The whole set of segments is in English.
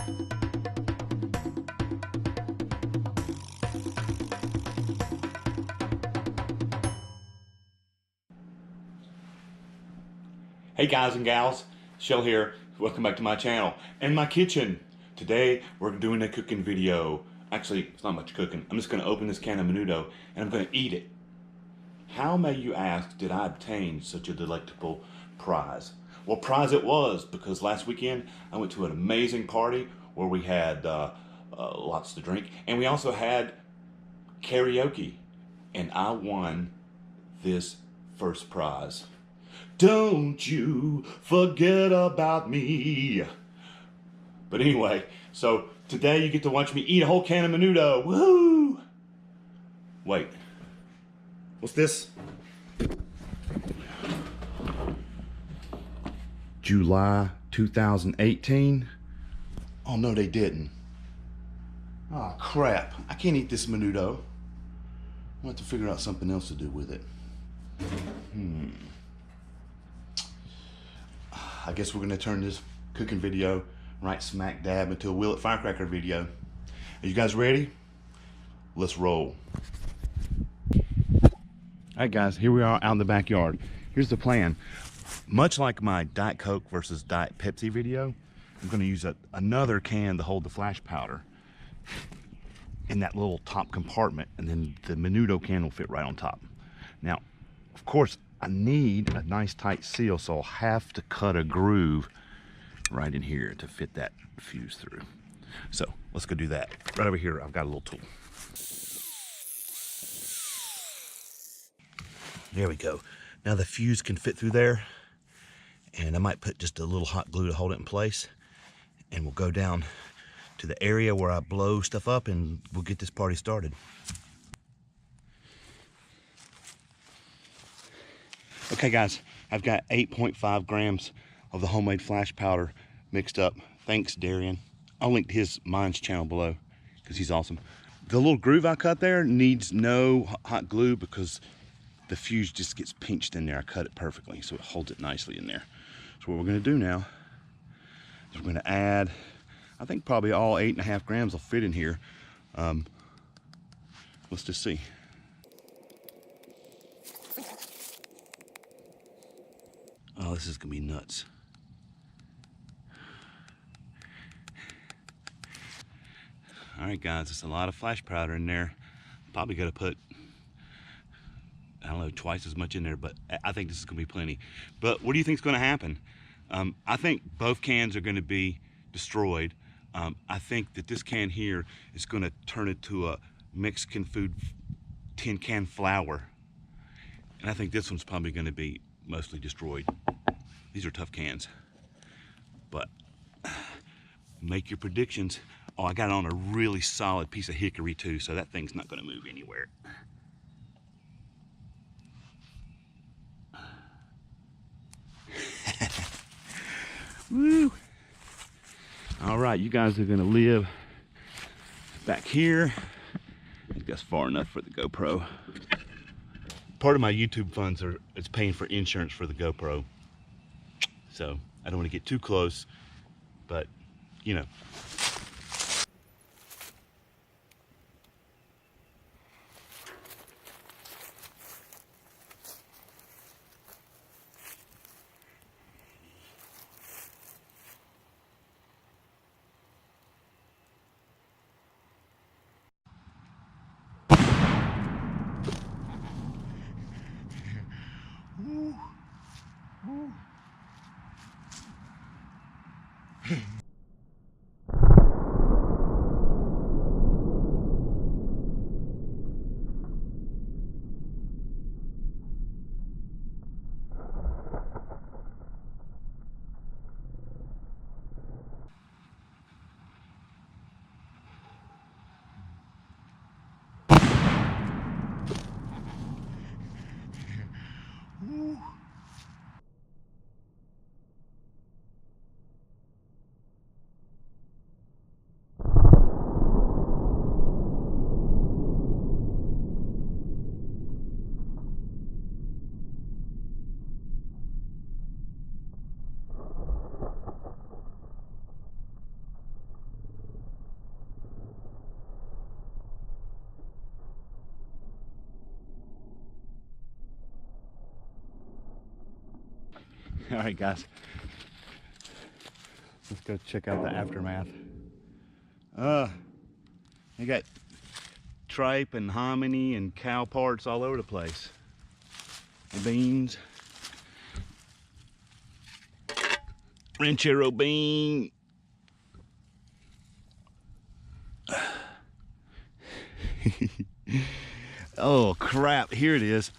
Hey guys and gals, Shell here. Welcome back to my channel and my kitchen. Today we're doing a cooking video. Actually, it's not much cooking. I'm just going to open this can of Menudo and I'm going to eat it. How, may you ask, did I obtain such a delectable prize? Well, prize it was, because last weekend I went to an amazing party where we had lots to drink, and we also had karaoke, and I won this first prize. Don't you forget about me. But anyway, so today you get to watch me eat a whole can of Menudo. Woo! Wait, what's this? July 2018? Oh no, they didn't. Oh crap, I can't eat this Menudo. I'll have to figure out something else to do with it. I guess we're gonna turn this cooking video right smack dab into a It Firecracker video. Are you guys ready? Let's roll. Alright guys, here we are out in the backyard. Here's the plan. Much like my Diet Coke versus Diet Pepsi video, I'm gonna use another can to hold the flash powder in that little top compartment, and then the Menudo can will fit right on top. Now, of course, I need a nice tight seal, so I'll have to cut a groove right in here to fit that fuse through. So let's go do that. Right over here, I've got a little tool. There we go. Now the fuse can fit through there, and I might put just a little hot glue to hold it in place, and we'll go down to the area where I blow stuff up, and we'll get this party started. Okay guys, I've got 8.5 grams of the homemade flash powder mixed up. Thanks, Darian. I'll link his mine's channel below because he's awesome. The little groove I cut there needs no hot glue because the fuse just gets pinched in there. I cut it perfectly, so it holds it nicely in there. So what we're gonna do now is we're gonna add, I think probably all 8.5 grams will fit in here. Let's just see. Oh, this is gonna be nuts. All right, guys, it's a lot of flash powder in there. Probably gotta put, I don't know, twice as much in there, but I think this is gonna be plenty. But what do you think is gonna happen? I think both cans are gonna be destroyed. I think that this can here is gonna turn it to a Mexican food tin can flour. And I think this one's probably gonna be mostly destroyed. These are tough cans, but make your predictions. Oh, I got it on a really solid piece of hickory too, so that thing's not gonna move anywhere. Woo! All right, you guys are gonna live back here. I think that's far enough for the GoPro. Part of my YouTube funds is paying for insurance for the GoPro. So I don't want to get too close, but you know. Woo. Woo. All right, guys. Let's go check out the aftermath. They got tripe and hominy and cow parts all over the place. The beans. Ranchero bean. Oh crap, here it is.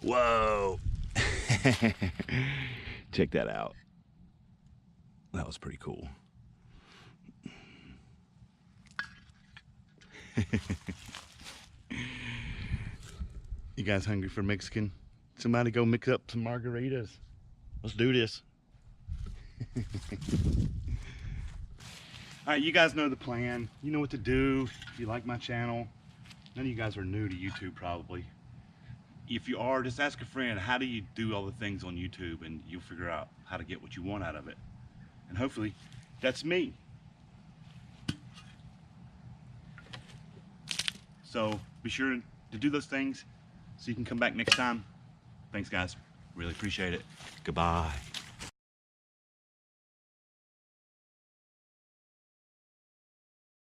Whoa. Check that out. That was pretty cool. You guys hungry for Mexican? Somebody go mix up some margaritas. Let's do this. All right, you guys know the plan. You know what to do if you like my channel. None of you guys are new to YouTube probably. If you are, just ask a friend, how do you do all the things on YouTube, and you'll figure out how to get what you want out of it. And hopefully that's me. So be sure to do those things so you can come back next time. Thanks guys, really appreciate it. Goodbye.